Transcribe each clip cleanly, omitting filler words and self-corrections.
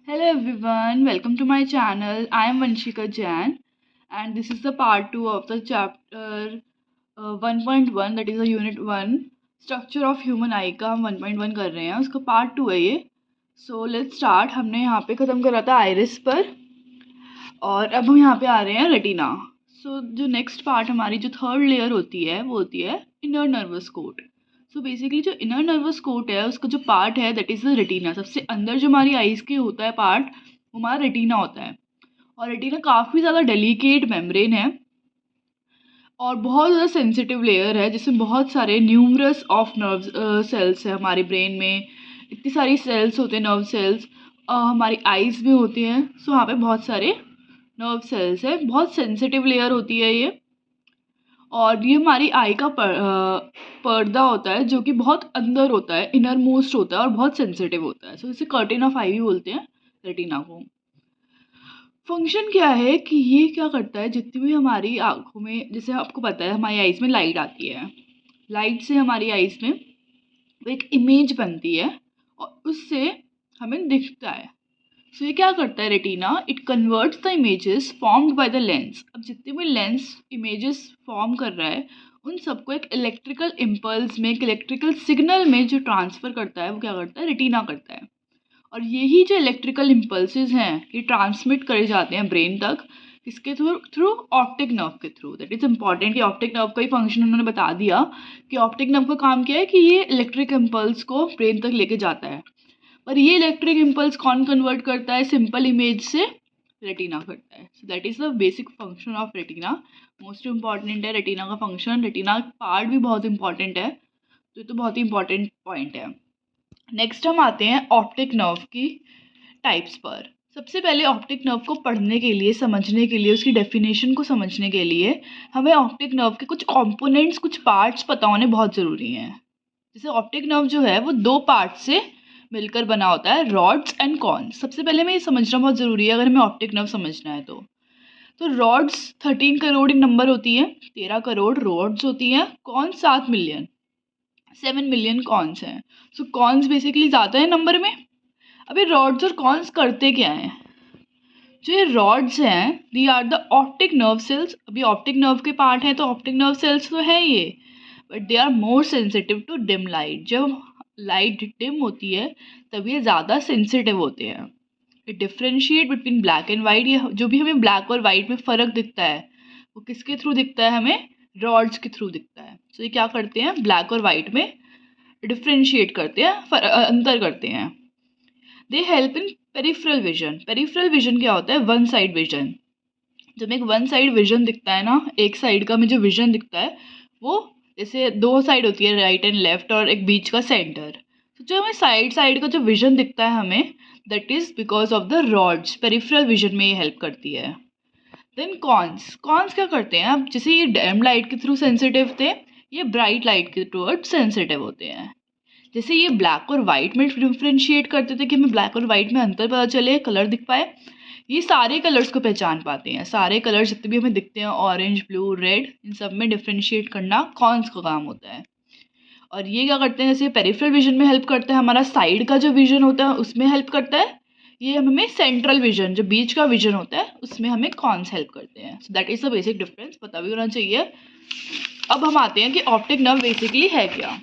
Hello everyone, welcome to my channel. I am Vanshika Jain and this is the part 2 of the chapter 1.1, that is a unit 1 structure of human eye का हम 1.1 कर रहे हैं, उसका part 2 है ये. So let's start. हमने यहाँ पे ख़त्म करा था iris पर और अब हम यहाँ पे आ रहे हैं रेटिना. So जो नेक्स्ट पार्ट हमारी जो थर्ड लेयर होती है वो होती है inner nervous coat. So basically जो इनर नर्वस कोट है उसका जो पार्ट है दैट इज़ द रेटिना. सबसे अंदर जो हमारी आइज़ के होता है पार्ट वो हमारा रेटिना होता है. और रेटिना काफ़ी ज़्यादा डेलिकेट मेम्ब्रेन है और बहुत ज़्यादा सेंसिटिव लेयर है जिसमें बहुत सारे न्यूमरस ऑफ नर्व सेल्स है हमारे ब्रेन में. इतनी सारी सेल्स होते हैं, नर्व सेल्स हमारी आइज़ में होती हैं. सो वहाँ पे बहुत सारे नर्व सेल्स है, बहुत सेंसिटिव लेयर होती है ये. और ये हमारी आई का पर्दा होता है जो कि बहुत अंदर होता है, इनर मोस्ट होता है और बहुत सेंसिटिव होता है. सो इसे कर्टेन ऑफ आई भी बोलते हैं रेटिना को. फंक्शन क्या है कि ये क्या करता है, जितनी भी हमारी आँखों में, जैसे आपको पता है हमारी आइज़ में लाइट आती है, लाइट से हमारी आइज़ में एक इमेज बनती है और उससे हमें दिखता है. सो ये क्या करता है retina, it converts the images formed by the lens. अब जितने भी लेंस इमेजेस फॉर्म कर रहा है उन सबको एक इलेक्ट्रिकल इम्पल्स में, एक इलेक्ट्रिकल सिग्नल में जो ट्रांसफ़र करता है वो क्या करता है, रेटिना करता है. और यही जो इलेक्ट्रिकल इम्पल्सेस हैं ये ट्रांसमिट करे जाते हैं ब्रेन तक. किसके थ्रू? थ्रू ऑप्टिक नर्व के थ्रू. That is important. ये ऑप्टिक नर्व का ही फंक्शन उन्होंने बता दिया कि ऑप्टिक नर्व का काम क्या है कि ये इलेक्ट्रिक इम्पल्स को ब्रेन तक लेके जाता है. और ये इलेक्ट्रिक इम्पल्स कौन कन्वर्ट करता है? सिंपल इमेज से रेटिना करता है. So that is the basic function of retina. Most important है रेटिना का फंक्शन. रेटिना पार्ट भी बहुत इंपॉर्टेंट है, तो ये तो बहुत ही इंपॉर्टेंट पॉइंट है. नेक्स्ट हम आते हैं ऑप्टिक नर्व की टाइप्स पर. सबसे पहले ऑप्टिक नर्व को पढ़ने के लिए, समझने के लिए, उसकी डेफिनेशन को समझने के लिए हमें ऑप्टिक नर्व के कुछ कंपोनेंट्स, कुछ पार्ट्स पता होने बहुत ज़रूरी हैं. जैसे ऑप्टिक नर्व जो है वो दो पार्ट से मिलकर बना होता है, रॉड्स एंड कॉन्स. सबसे पहले हमें ये समझना बहुत ज़रूरी है अगर हमें ऑप्टिक नर्व समझना है तो रॉड्स 13 करोड़ इन नंबर होती है, 13 करोड़ रॉड्स होती हैं. कॉन्स 7 मिलियन, 7 मिलियन कॉन्स हैं. सो कॉन्स बेसिकली ज़्यादा है नंबर में. अभी रॉड्स और कॉन्स करते क्या हैं? जो ये रॉड्स हैं they are the optic nerve cells. अभी ऑप्टिक नर्व के पार्ट हैं तो ऑप्टिक नर्व सेल्स तो है ये, but they are more sensitive to dim light. जब लाइट डिम होती है तब ये ज़्यादा सेंसिटिव होते हैं. It differentiate between black and white. ये जो भी हमें ब्लैक और वाइट में फ़र्क दिखता है वो किसके थ्रू दिखता है? हमें रॉड्स के थ्रू दिखता है. सो ये क्या करते हैं, ब्लैक और वाइट में डिफ्रेंशिएट करते हैं, अंतर करते हैं. They help in peripheral vision. Peripheral vision क्या होता है? One side vision. जब एक वन साइड विजन दिखता है ना, एक साइड का हमें जो विजन दिखता है वो, जैसे दो साइड होती है राइट एंड लेफ्ट और एक बीच का सेंटर, तो जो हमें साइड साइड का जो विजन दिखता है हमें, that is because of the rods. Peripheral vision में ये हेल्प करती है. Then cons. कॉन्स क्या करते हैं? अब जैसे ये डैम लाइट के थ्रू सेंसिटिव थे, ये ब्राइट लाइट के टूवर्ड्स सेंसिटिव होते हैं. जैसे ये ब्लैक और वाइट में डिफ्रेंशिएट करते थे कि हमें ब्लैक और वाइट में अंतर पता चले, कलर दिख पाए, ये सारे कलर्स को पहचान पाते हैं. सारे कलर्स जितने भी हमें दिखते हैं, ऑरेंज, ब्लू, रेड, इन सब में डिफ्रेंशिएट करना कॉन्स का काम होता है. और ये क्या करते हैं, जैसे पेरिफेरल विजन में हेल्प करता है, हमारा साइड का जो विजन होता है उसमें हेल्प करता है. ये हमें सेंट्रल विजन, जो बीच का विजन होता है, उसमें हमें कॉन्स हेल्प करते हैं. So that is the basic difference, पता भी होना चाहिए. अब हम आते हैं कि ऑप्टिक नर्व बेसिकली है क्या.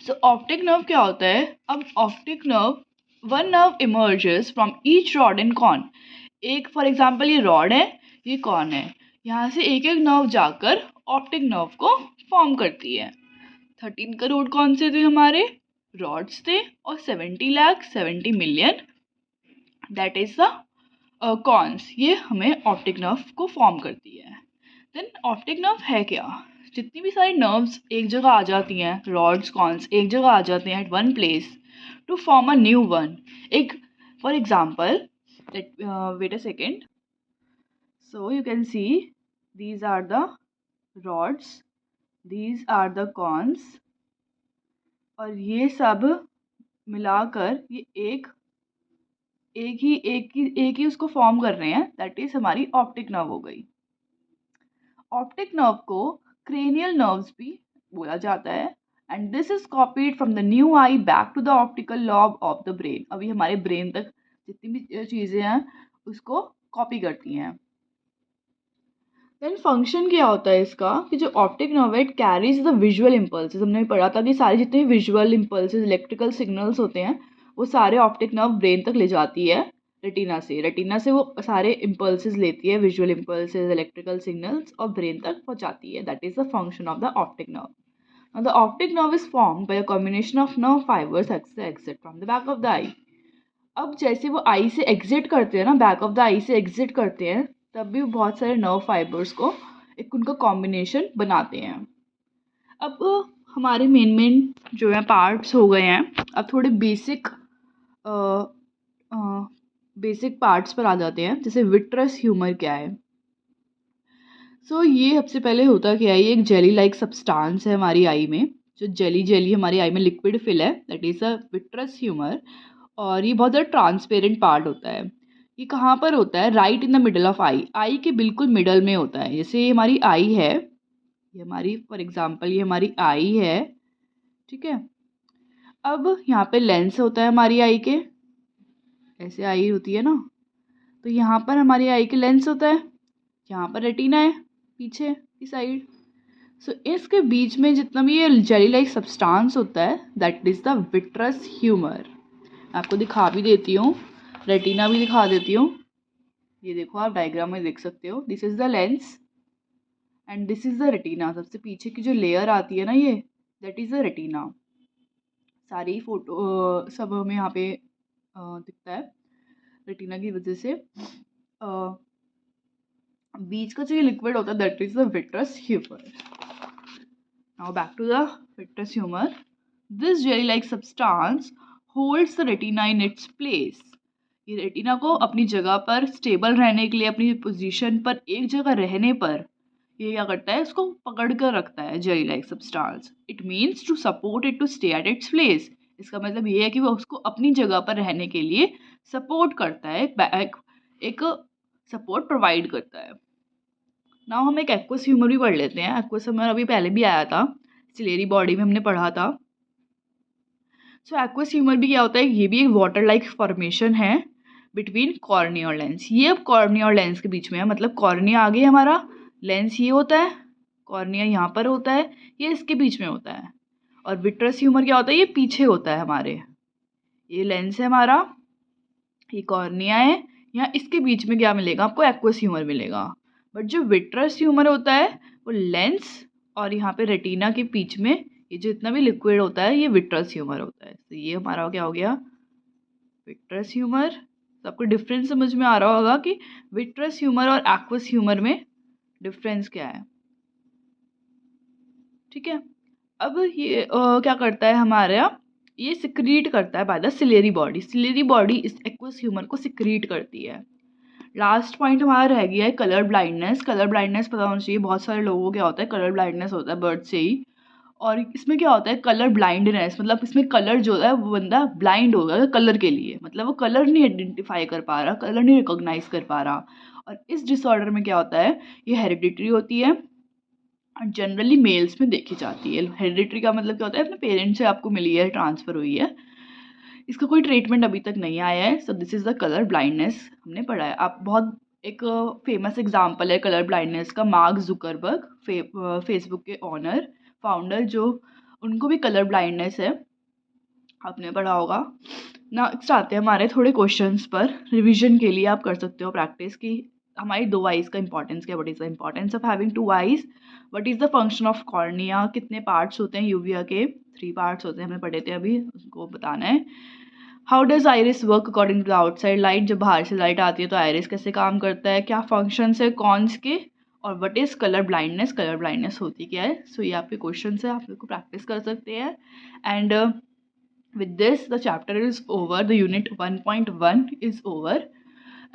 सो ऑप्टिक नर्व क्या होता है? अब optic nerve, one nerve emerges from each rod and cone. एक फॉर एग्जांपल ये रॉड है, ये कॉन है, यहाँ से एक एक नर्व जाकर ऑप्टिक नर्व को फॉर्म करती है. 13 करोड़ कौन से थे? हमारे रॉड्स थे. और 70 lakh, 70 million, that is the cons. ये हमें ऑप्टिक नर्व को फॉर्म करती है. देन ऑप्टिक नर्व है क्या? जितनी भी सारी नर्व्स एक जगह आ जाती हैं, रॉड्स, कॉन्स एक जगह आ जाते हैं at one place to form a new one. एक for example, wait a second. So you can see these are the rods, these are the cones, और ये सब मिलाकर ये एक ही उसको फॉर्म कर रहे हैं. दैट इज हमारी ऑप्टिक नर्व हो गई. ऑप्टिक नर्व को क्रेनियल नर्व्स भी बोला जाता है. And this is copied from the new eye back to the optical lobe of the brain. अभी हमारे ब्रेन तक जितनी भी चीज़ें हैं उसको कॉपी करती हैं। देन फंक्शन क्या होता है इसका कि जो ऑप्टिक नर्व है it carries the visual impulses. हमने पढ़ा था कि सारे जितने भी विजुअल इम्पल्सेस इलेक्ट्रिकल सिग्नल्स होते हैं वो सारे ऑप्टिक नर्व ब्रेन तक ले जाती है रेटिना से वो सारे इम्पल्सेस लेती है, विजुअल इम्पल्सेस इलेक्ट्रिकल सिग्नल्स, और ब्रेन तक पहुंचाती है। That is the function of the optic nerve. Now the optic nerve is formed by a combination of nerve fibers exit from the back of the eye. अब जैसे वो आई से exit करते हैं ना, बैक ऑफ द आई से exit करते हैं, तब भी बहुत सारे नर्व फाइबर्स को एक उनका कॉम्बिनेशन बनाते हैं। अब हमारे मेन जो है पार्ट्स हो गए हैं। अब थोड़े बेसिक पार्ट्स पर आ जाते हैं, जैसे विट्रस ह्यूमर क्या है। ये सबसे पहले होता क्या है, ये एक जेली लाइक सब्सटेंस है हमारी आई में, जो जेली हमारी आई में लिक्विड फिल है, that is a vitreous humour. और ये बहुत ज़्यादा ट्रांसपेरेंट पार्ट होता है। ये कहाँ पर होता है? Right in the middle of eye के बिल्कुल मिडल में होता है। जैसे ये हमारी आई है, ये हमारी फॉर एग्जांपल ये हमारी आई है, ठीक है। अब यहाँ पे लेंस होता है हमारी आई के, ऐसे आई होती है ना, तो यहाँ पर हमारी आई के लेंस होता है, यहाँ पर रेटिना है पीछे की साइड। इसके बीच में जितना भी ये जेली लाइक सब्सटेंस होता है that is the vitreous humour. आपको दिखा भी देती हूँ, रेटिना भी दिखा देती हूँ। ये देखो, आप डायग्राम में देख सकते हो, this is the lens and this is the retina. सबसे पीछे की जो लेयर आती है ना, ये दैट इज़ द रेटिना। सारी फोटो सब हमें यहाँ पे दिखता है रेटिना की वजह से। बीच का जो ये लिक्विड होता है that is the vitreous humour. Now back to the vitreous humour. This jelly like substance holds the retina in its place. ये रेटिना को अपनी जगह पर स्टेबल रहने के लिए, अपनी पोजीशन पर एक जगह रहने पर ये क्या करता है, इसको पकड़ कर रखता है jelly like substance. It means to support it to stay at its place. इसका मतलब ये है कि वो उसको अपनी जगह पर रहने के लिए सपोर्ट करता है, एक सपोर्ट प्रोवाइड करता है। नाउ हम एक एक्वस ह्यूमर भी पढ़ लेते हैं। एक्वस ह्यूमर अभी पहले भी आया था, सिलेरी बॉडी में हमने पढ़ा था। एक्वस ह्यूमर भी क्या होता है, ये भी एक वाटर लाइक फॉर्मेशन है बिटवीन कॉर्निया और लेंस। ये अब कॉर्निया और लेंस के बीच में है, मतलब कॉर्निया आगे हमारा, लेंस ये होता है, कॉर्निया यहाँ पर होता है, ये इसके बीच में होता है। और विट्रस ह्यूमर क्या होता है, ये पीछे होता है हमारे। ये लेंस है हमारा, ये कॉर्निया है, यहाँ इसके बीच में क्या मिलेगा आपको, एक्वस ह्यूमर मिलेगा। बट जो विट्रस ह्यूमर होता है वो लेंस और यहाँ पे रेटिना के बीच में ये जो इतना भी लिक्विड होता है ये विट्रस ह्यूमर होता है। तो ये हमारा क्या हो गया, विट्रस ह्यूमर। तो आपको डिफरेंस समझ में आ रहा होगा कि विट्रस ह्यूमर और एक्वस ह्यूमर में डिफरेंस क्या है, ठीक है। अब ये क्या करता है हमारा, ये सिक्रीट करता है by the ciliary body. Ciliary body इस एक्वस ह्यूमर को सिक्रीट करती है। लास्ट पॉइंट हमारा रह गया है कलर ब्लाइंडनेस। कलर ब्लाइंडनेस पता होना चाहिए, बहुत सारे लोगों को क्या होता है, कलर ब्लाइंडनेस होता है बर्थ से ही। और इसमें क्या होता है, कलर ब्लाइंडनेस, मतलब इसमें कलर जो है वो बंदा ब्लाइंड हो गया कलर के लिए, मतलब वो कलर नहीं आइडेंटिफाई कर पा रहा, कलर नहीं रिकॉग्नाइज कर पा रहा। और इस डिसऑर्डर में क्या होता है, ये हेरिडिटरी होती है और जनरली मेल्स में देखी जाती है। हेरिडिटरी का मतलब क्या होता है, अपने पेरेंट्स से आपको मिली है, ट्रांसफ़र हुई है। इसका कोई ट्रीटमेंट अभी तक नहीं आया है। So this is the colour blindness हमने पढ़ा है। आप बहुत एक फेमस एग्जांपल है कलर ब्लाइंडनेस का, मार्क जुकरबर्ग, फेसबुक के ऑनर फाउंडर, जो उनको भी कलर ब्लाइंडनेस है, आपने पढ़ा होगा। नेक्स्ट आते हैं हमारे थोड़े क्वेश्चंस पर, रिवीजन के लिए आप कर सकते हो प्रैक्टिस की हमारी दो आइज़ का इंपॉर्टेंस क्या, what is the importance of having two eyes, what is the function of cornea, कितने पार्ट्स होते हैं यूविया के, 3 पार्ट्स होते हैं, हमने पढ़े थे अभी, उसको बताना है। How does iris work according to the outside light, जब बाहर से लाइट आती है तो आयरिस कैसे काम करता है, क्या फंक्शंस है कॉन्स के, और what is colour blindness, colour blindness होती क्या है। सो ये आपके क्वेश्चन है, आप इसको प्रैक्टिस कर सकते हैं। And with this the chapter is over, the unit 1.1 is over,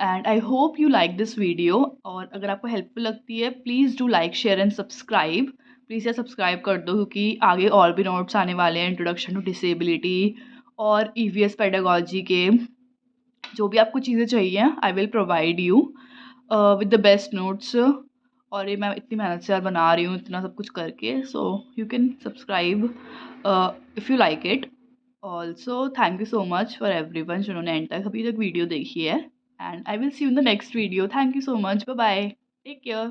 and I hope you like this video। और अगर आपको हेल्पफुल लगती है please do like share and subscribe, please यार सब्सक्राइब कर दो, क्योंकि आगे और भी नोट्स आने वाले हैं, इंट्रोडक्शन टू डिसेबिलिटी और ईवीएस पेडागोजी के, जो भी आपको चीज़ें चाहिए I will provide you with the best notes. और ये मैं इतनी मेहनत से यार बना रही हूँ इतना सब कुछ करके, so you can subscribe if you like it. Also thank you so much for everyone जिन्होंने एंड तक अभी तक वीडियो देखी है, and I will see you in the next video. Thank you so much, bye bye, take care.